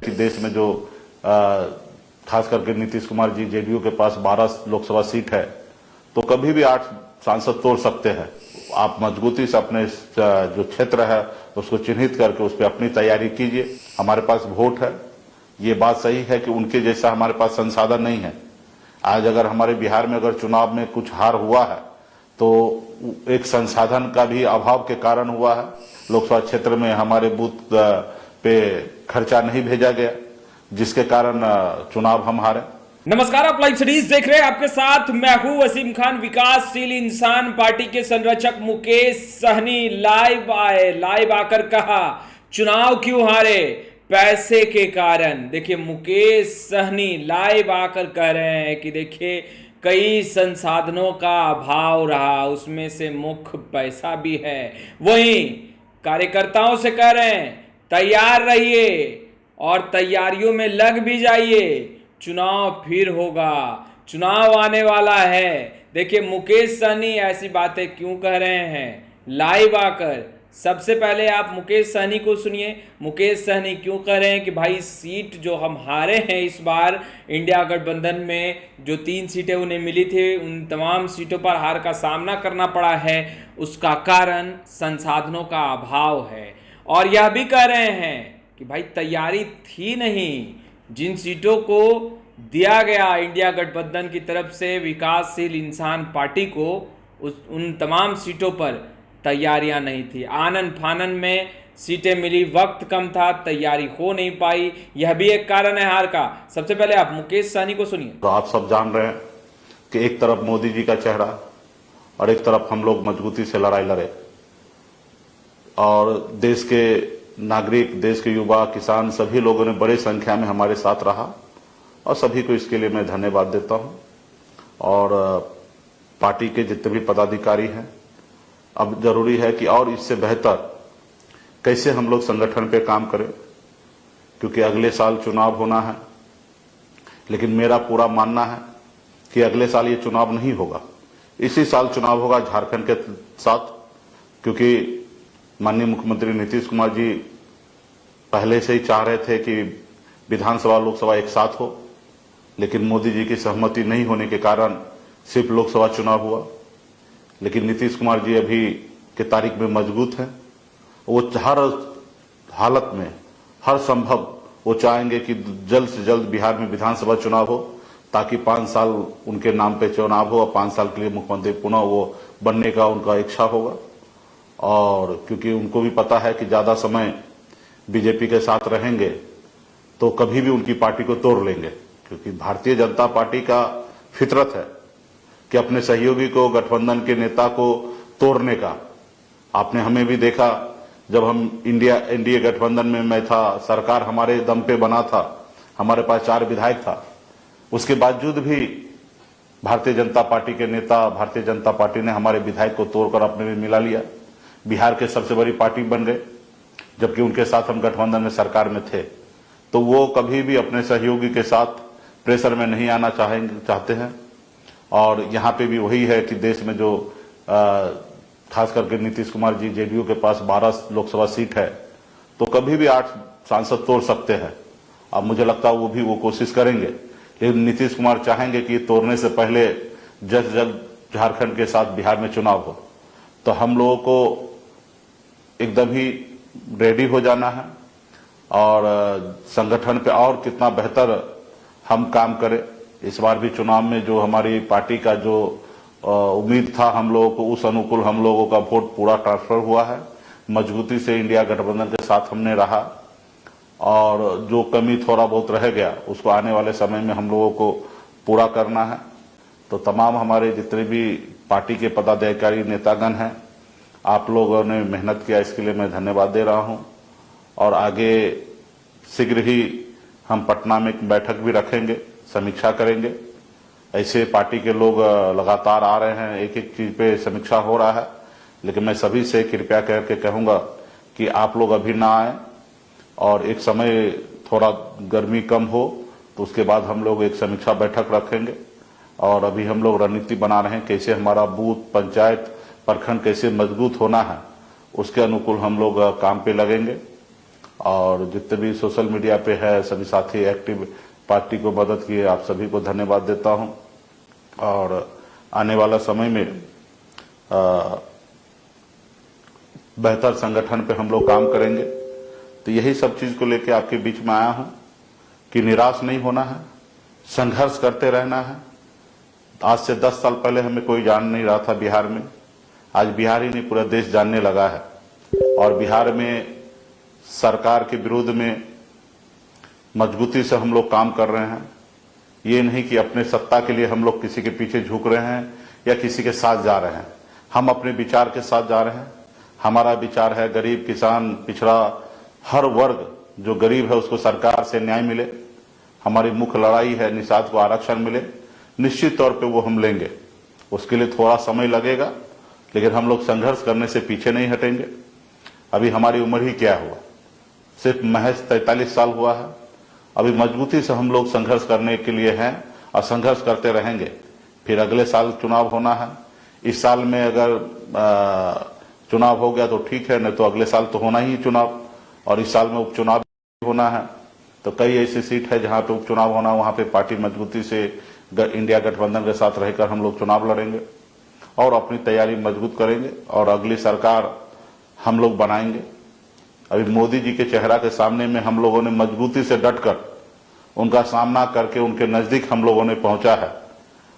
कि देश में जो खास करके नीतीश कुमार जी जेडीयू के पास 12 लोकसभा सीट है तो कभी भी 8 सांसद तोड़ सकते हैं। आप मजबूती से अपने जो क्षेत्र है उसको चिन्हित करके उस पर अपनी तैयारी कीजिए। हमारे पास वोट है, ये बात सही है कि उनके जैसा हमारे पास संसाधन नहीं है। आज अगर हमारे बिहार में अगर चुनाव में कुछ हार हुआ है तो एक संसाधन का भी अभाव के कारण हुआ है। लोकसभा क्षेत्र में हमारे बूथ पे खर्चा नहीं भेजा गया, जिसके कारण चुनाव हम हारे। नमस्कार, आप लाइव सीरीज देख रहे हैं। आपके साथ मैं हूं वसीम खान। विकासशील इंसान पार्टी के संरक्षक मुकेश सहनी लाइव आकर कहा चुनाव क्यों हारे, पैसे के कारण। देखिए, मुकेश सहनी लाइव आकर कह रहे हैं कि देखिए कई संसाधनों का अभाव रहा, उसमें से मुख्य पैसा भी है। वहीं कार्यकर्ताओं से कह रहे हैं तैयार रहिए और तैयारियों में लग भी जाइए, चुनाव फिर होगा, चुनाव आने वाला है। देखिए मुकेश सहनी ऐसी बातें क्यों कह रहे हैं लाइव आकर। सबसे पहले आप मुकेश सहनी को सुनिए। मुकेश सहनी क्यों कह रहे हैं कि भाई सीट जो हम हारे हैं इस बार इंडिया गठबंधन में, जो 3 सीटें उन्हें मिली थी उन तमाम सीटों पर हार का सामना करना पड़ा है, उसका कारण संसाधनों का अभाव है। और यह भी कह रहे हैं कि भाई तैयारी थी नहीं, जिन सीटों को दिया गया इंडिया गठबंधन की तरफ से विकासशील इंसान पार्टी को, उन तमाम सीटों पर तैयारियां नहीं थी। आनन फानन में सीटें मिली, वक्त कम था, तैयारी हो नहीं पाई, यह भी एक कारण है हार का। सबसे पहले आप मुकेश सहनी को सुनिए। तो आप सब जान रहे हैं कि एक तरफ मोदी जी का चेहरा और एक तरफ हम लोग मजबूती से लड़ाई लड़े और देश के नागरिक, देश के युवा, किसान सभी लोगों ने बड़ी संख्या में हमारे साथ रहा और सभी को इसके लिए मैं धन्यवाद देता हूं। और पार्टी के जितने भी पदाधिकारी हैं, अब जरूरी है कि और इससे बेहतर कैसे हम लोग संगठन पे काम करें, क्योंकि अगले साल चुनाव होना है। लेकिन मेरा पूरा मानना है कि अगले साल ये चुनाव नहीं होगा, इसी साल चुनाव होगा झारखंड के साथ, क्योंकि माननीय मुख्यमंत्री नीतीश कुमार जी पहले से ही चाह रहे थे कि विधानसभा लोकसभा एक साथ हो, लेकिन मोदी जी की सहमति नहीं होने के कारण सिर्फ लोकसभा चुनाव हुआ। लेकिन नीतीश कुमार जी अभी के तारीख में मजबूत हैं, वो हर हालत में हर संभव वो चाहेंगे कि जल्द से जल्द बिहार में विधानसभा चुनाव हो, ताकि 5 साल उनके नाम पे चुनाव हो और 5 साल के लिए मुख्यमंत्री पुनः वो बनने का उनका इच्छा होगा। और क्योंकि उनको भी पता है कि ज्यादा समय बीजेपी के साथ रहेंगे तो कभी भी उनकी पार्टी को तोड़ लेंगे, क्योंकि भारतीय जनता पार्टी का फितरत है कि अपने सहयोगी को, गठबंधन के नेता को तोड़ने का। आपने हमें भी देखा, जब हम एनडीए गठबंधन में मैं था, सरकार हमारे दम पे बना था, हमारे पास 4 विधायक था, उसके बावजूद भी भारतीय जनता पार्टी के नेता, भारतीय जनता पार्टी ने हमारे विधायक को तोड़कर अपने में मिला लिया, बिहार के सबसे बड़ी पार्टी बन गए, जबकि उनके साथ हम गठबंधन में सरकार में थे। तो वो कभी भी अपने सहयोगी के साथ प्रेशर में नहीं आना चाहते हैं। और यहाँ पे भी वही है कि देश में जो खास करके नीतीश कुमार जी जेडीयू के पास 12 लोकसभा सीट है तो कभी भी 8 सांसद तोड़ सकते हैं। अब मुझे लगता है वो कोशिश करेंगे, लेकिन नीतीश कुमार चाहेंगे कि तोड़ने से पहले जल्द झारखंड के साथ बिहार में चुनाव हो। तो हम लोगों को एकदम ही रेडी हो जाना है और संगठन पे और कितना बेहतर हम काम करें। इस बार भी चुनाव में जो हमारी पार्टी का जो उम्मीद था हम लोगों को, उस अनुकूल हम लोगों का वोट पूरा ट्रांसफर हुआ है। मजबूती से इंडिया गठबंधन के साथ हमने रहा और जो कमी थोड़ा बहुत रह गया उसको आने वाले समय में हम लोगों को पूरा करना है। तो तमाम हमारे जितने भी पार्टी के पदाधिकारी, नेतागण हैं, आप लोगों ने मेहनत किया, इसके लिए मैं धन्यवाद दे रहा हूं। और आगे शीघ्र ही हम पटना में एक बैठक भी रखेंगे, समीक्षा करेंगे। ऐसे पार्टी के लोग लगातार आ रहे हैं, एक एक चीज पे समीक्षा हो रहा है, लेकिन मैं सभी से कृपया करके कहूंगा कि आप लोग अभी ना आए और एक समय थोड़ा गर्मी कम हो तो उसके बाद हम लोग एक समीक्षा बैठक रखेंगे। और अभी हम लोग रणनीति बना रहे हैं कैसे हमारा बूथ, पंचायत, प्रखंड कैसे मजबूत होना है, उसके अनुकूल हम लोग काम पे लगेंगे। और जितने भी सोशल मीडिया पे है सभी साथी एक्टिव पार्टी को मदद किए, आप सभी को धन्यवाद देता हूं। और आने वाला समय में बेहतर संगठन पे हम लोग काम करेंगे। तो यही सब चीज को लेके आपके बीच में आया हूं कि निराश नहीं होना है, संघर्ष करते रहना है। आज से 10 साल पहले हमें कोई जान नहीं रहा था बिहार में, आज बिहार ही नहीं पूरा देश जानने लगा है। और बिहार में सरकार के विरोध में मजबूती से हम लोग काम कर रहे हैं। ये नहीं कि अपने सत्ता के लिए हम लोग किसी के पीछे झुक रहे हैं या किसी के साथ जा रहे हैं। हम अपने विचार के साथ जा रहे हैं। हमारा विचार है गरीब, किसान, पिछड़ा, हर वर्ग जो गरीब है उसको सरकार से न्याय मिले। हमारी मुख्य लड़ाई है निषाद को आरक्षण मिले। निश्चित तौर पे वो हम लेंगे। उसके लिए थोड़ा समय लगेगा, लेकिन हम लोग संघर्ष करने से पीछे नहीं हटेंगे। अभी हमारी उम्र ही क्या हुआ, सिर्फ महज 43 साल हुआ है। अभी मजबूती से हम लोग संघर्ष करने के लिए हैं और संघर्ष करते रहेंगे। फिर अगले साल चुनाव होना है। इस साल में अगर चुनाव हो गया तो ठीक है, नहीं तो अगले साल तो होना ही चुनाव। और इस साल में उपचुनाव होना है। तो कई ऐसी सीट है जहां पे उपचुनाव होना, वहां पे पार्टी मजबूती से इंडिया गठबंधन के साथ रहकर हम लोग चुनाव लड़ेंगे और अपनी तैयारी मजबूत करेंगे और अगली सरकार हम लोग बनाएंगे। अभी मोदी जी के चेहरा के सामने में हम लोगों ने मजबूती से डटकर उनका सामना करके उनके नजदीक हम लोगों ने पहुंचा है।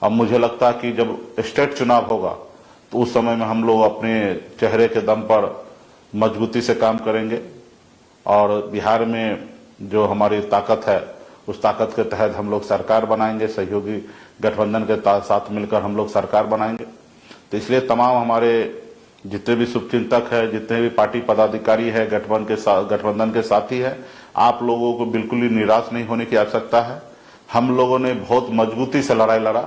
अब मुझे लगता है कि जब स्टेट चुनाव होगा तो उस समय में हम लोग अपने चेहरे के दम पर मजबूती से काम करेंगे और बिहार में जो हमारी ताकत है उस ताकत के तहत हम लोग सरकार बनाएंगे। सहयोगी गठबंधन के साथ मिलकर हम लोग सरकार बनाएंगे। तो इसलिए तमाम हमारे जितने भी शुभचिंतक है, जितने भी पार्टी पदाधिकारी है, गठबंधन के साथी है, आप लोगों को बिल्कुल ही निराश नहीं होने की आवश्यकता है। हम लोगों ने बहुत मजबूती से लड़ाई लड़ा,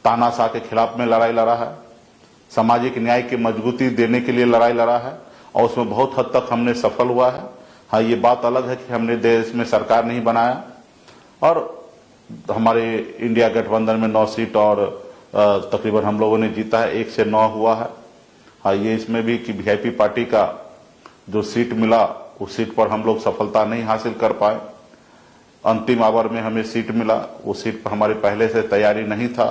तानाशाह के खिलाफ में लड़ाई लड़ा है, सामाजिक न्याय की मजबूती देने के लिए लड़ाई लड़ा है और उसमें बहुत हद तक हमने सफल हुआ है। हाँ, ये बात अलग है कि हमने देश में सरकार नहीं बनाया और हमारे इंडिया गठबंधन में 9 सीट और तकरीबन हम लोगों ने जीता है, 1 से 9 हुआ है। हाँ, ये इसमें भी कि वीआईपी पार्टी का जो सीट मिला उस सीट पर हम लोग सफलता नहीं हासिल कर पाए। अंतिम आवर में हमें सीट मिला, उस सीट पर हमारे पहले से तैयारी नहीं था,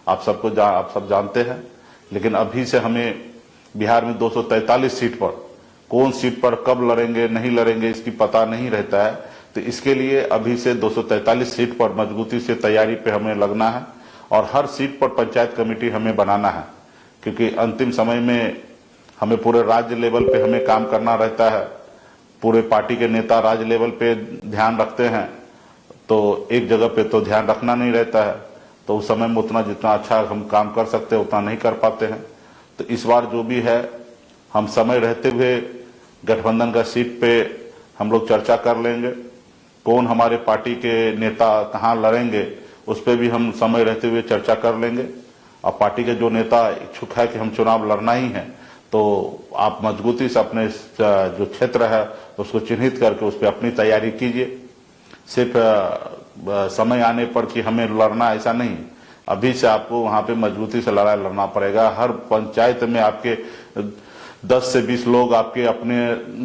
आप सब जानते हैं। लेकिन अभी से हमें बिहार में 243 सीट पर कौन सीट पर कब लड़ेंगे नहीं लड़ेंगे इसकी पता नहीं रहता है। तो इसके लिए अभी से 243 सीट पर मजबूती से तैयारी पे हमें लगना है और हर सीट पर पंचायत कमेटी हमें बनाना है, क्योंकि अंतिम समय में हमें पूरे राज्य लेवल पे हमें काम करना रहता है। पूरे पार्टी के नेता राज्य लेवल पे ध्यान रखते हैं, तो एक जगह पे तो ध्यान रखना नहीं रहता है। तो उस समय में उतना जितना अच्छा हम काम कर सकते हैं उतना नहीं कर पाते हैं। तो इस बार जो भी है हम समय रहते हुए गठबंधन का सीट पे हम लोग चर्चा कर लेंगे। कौन हमारे पार्टी के नेता कहाँ लड़ेंगे उस पर भी हम समय रहते हुए चर्चा कर लेंगे। और पार्टी के जो नेता इच्छुक है कि हम चुनाव लड़ना ही है, तो आप मजबूती से अपने जो क्षेत्र है उसको चिन्हित करके उस पर अपनी तैयारी कीजिए। सिर्फ समय आने पर कि हमें लड़ना ऐसा नहीं, अभी से आपको वहां पे मजबूती से लड़ाई लड़ना पड़ेगा। हर पंचायत में आपके 10 से 20 लोग आपके अपने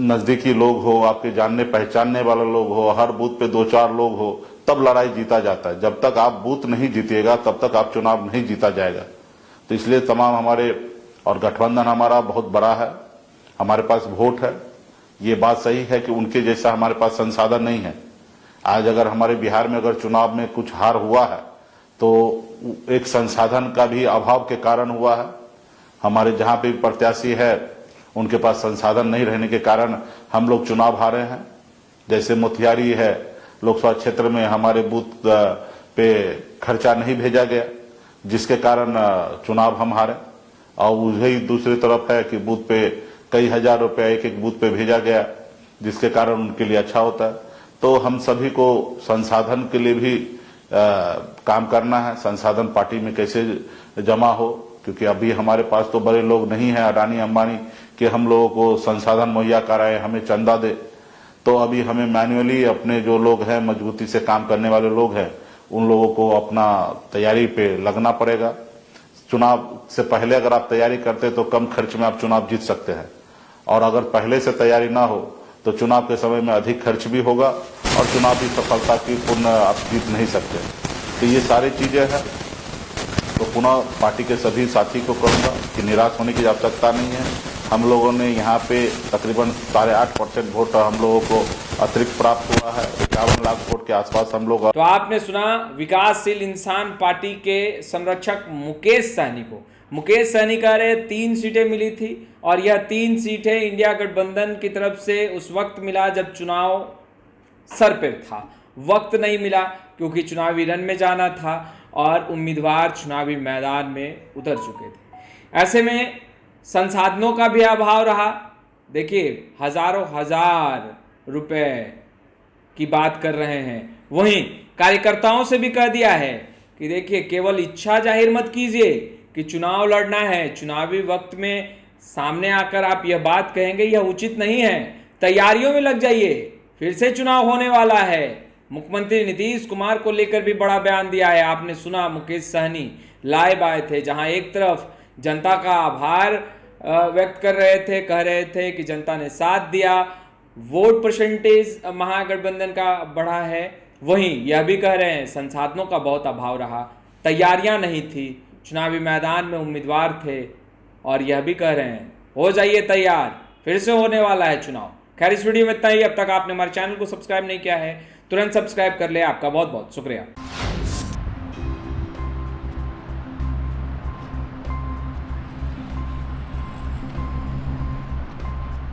नजदीकी लोग हो, आपके जानने पहचानने वाले लोग हो, हर बूथ पे 2-4 लोग हो, तब लड़ाई जीता जाता है। जब तक आप बूथ नहीं जीतिएगा तब तक आप चुनाव नहीं जीता जाएगा। तो इसलिए तमाम हमारे और गठबंधन हमारा बहुत बड़ा है, हमारे पास वोट है। ये बात सही है कि उनके जैसा हमारे पास संसाधन नहीं है। आज अगर हमारे बिहार में अगर चुनाव में कुछ हार हुआ है तो एक संसाधन का भी अभाव के कारण हुआ है। हमारे जहां पे प्रत्याशी है उनके पास संसाधन नहीं रहने के कारण हम लोग चुनाव हारे हैं। जैसे मोतिहारी है लोकसभा क्षेत्र में हमारे बूथ पे खर्चा नहीं भेजा गया, जिसके कारण चुनाव हम हारे। और वही दूसरी तरफ है कि बूथ पे कई हजार रुपया एक बूथ पे भेजा गया, जिसके कारण उनके लिए अच्छा होता है। तो हम सभी को संसाधन के लिए भी काम करना है। संसाधन पार्टी में कैसे जमा हो, क्योंकि अभी हमारे पास तो बड़े लोग नहीं है अडानी अंबानी कि हम लोगों को संसाधन मुहैया कराए, हमें चंदा दे। तो अभी हमें मैन्युअली अपने जो लोग हैं मजबूती से काम करने वाले लोग हैं उन लोगों को अपना तैयारी पे लगना पड़ेगा। चुनाव से पहले अगर आप तैयारी करते तो कम खर्च में आप चुनाव जीत सकते हैं, और अगर पहले से तैयारी ना हो तो चुनाव के समय में अधिक खर्च भी होगा और चुनावी सफलता की पूर्ण आप जीत नहीं सकते। तो ये सारी चीजें हैं। तो पुनः पार्टी के सभी साथी को कहूँगा कि निराश होने की आवश्यकता नहीं है। हम लोगों ने यहाँ पे तकरीबन 8.5% वोट हम लोगों को अतिरिक्त प्राप्त हुआ है। 51 लाख वोट के आसपास हम लोग। तो आपने सुना विकासशील इंसान पार्टी के संरक्षक मुकेश सहनी को। मुकेश सहनी कह रहे 3 सीटें मिली थी और यह 3 सीटें इंडिया गठबंधन की तरफ से उस वक्त मिला जब चुनाव सर पर था। वक्त नहीं मिला क्योंकि चुनावी रण में जाना था और उम्मीदवार चुनावी मैदान में उतर चुके थे। ऐसे में संसाधनों का भी अभाव रहा। देखिए हजारों हजार रुपए की बात कर रहे हैं। वहीं कार्यकर्ताओं से भी कह दिया है कि देखिए केवल इच्छा जाहिर मत कीजिए कि चुनाव लड़ना है, चुनावी वक्त में सामने आकर आप यह बात कहेंगे यह उचित नहीं है। तैयारियों में लग जाइए, फिर से चुनाव होने वाला है। मुख्यमंत्री नीतीश कुमार को लेकर भी बड़ा बयान दिया है। आपने सुना मुकेश सहनी लाइव आए थे, जहां एक तरफ जनता का आभार व्यक्त कर रहे थे, कह रहे थे कि जनता ने साथ दिया, वोट परसेंटेज महागठबंधन का बढ़ा है। वहीं यह भी कह रहे हैं संसाधनों का बहुत अभाव रहा, तैयारियां नहीं थी, चुनावी मैदान में उम्मीदवार थे। और यह भी कह रहे हैं हो जाइए तैयार, फिर से होने वाला है चुनाव। खैर इस वीडियो में इतना ही। अब तक आपने हमारे चैनल को सब्सक्राइब नहीं किया है तुरंत सब्सक्राइब कर ले। आपका बहुत बहुत शुक्रिया।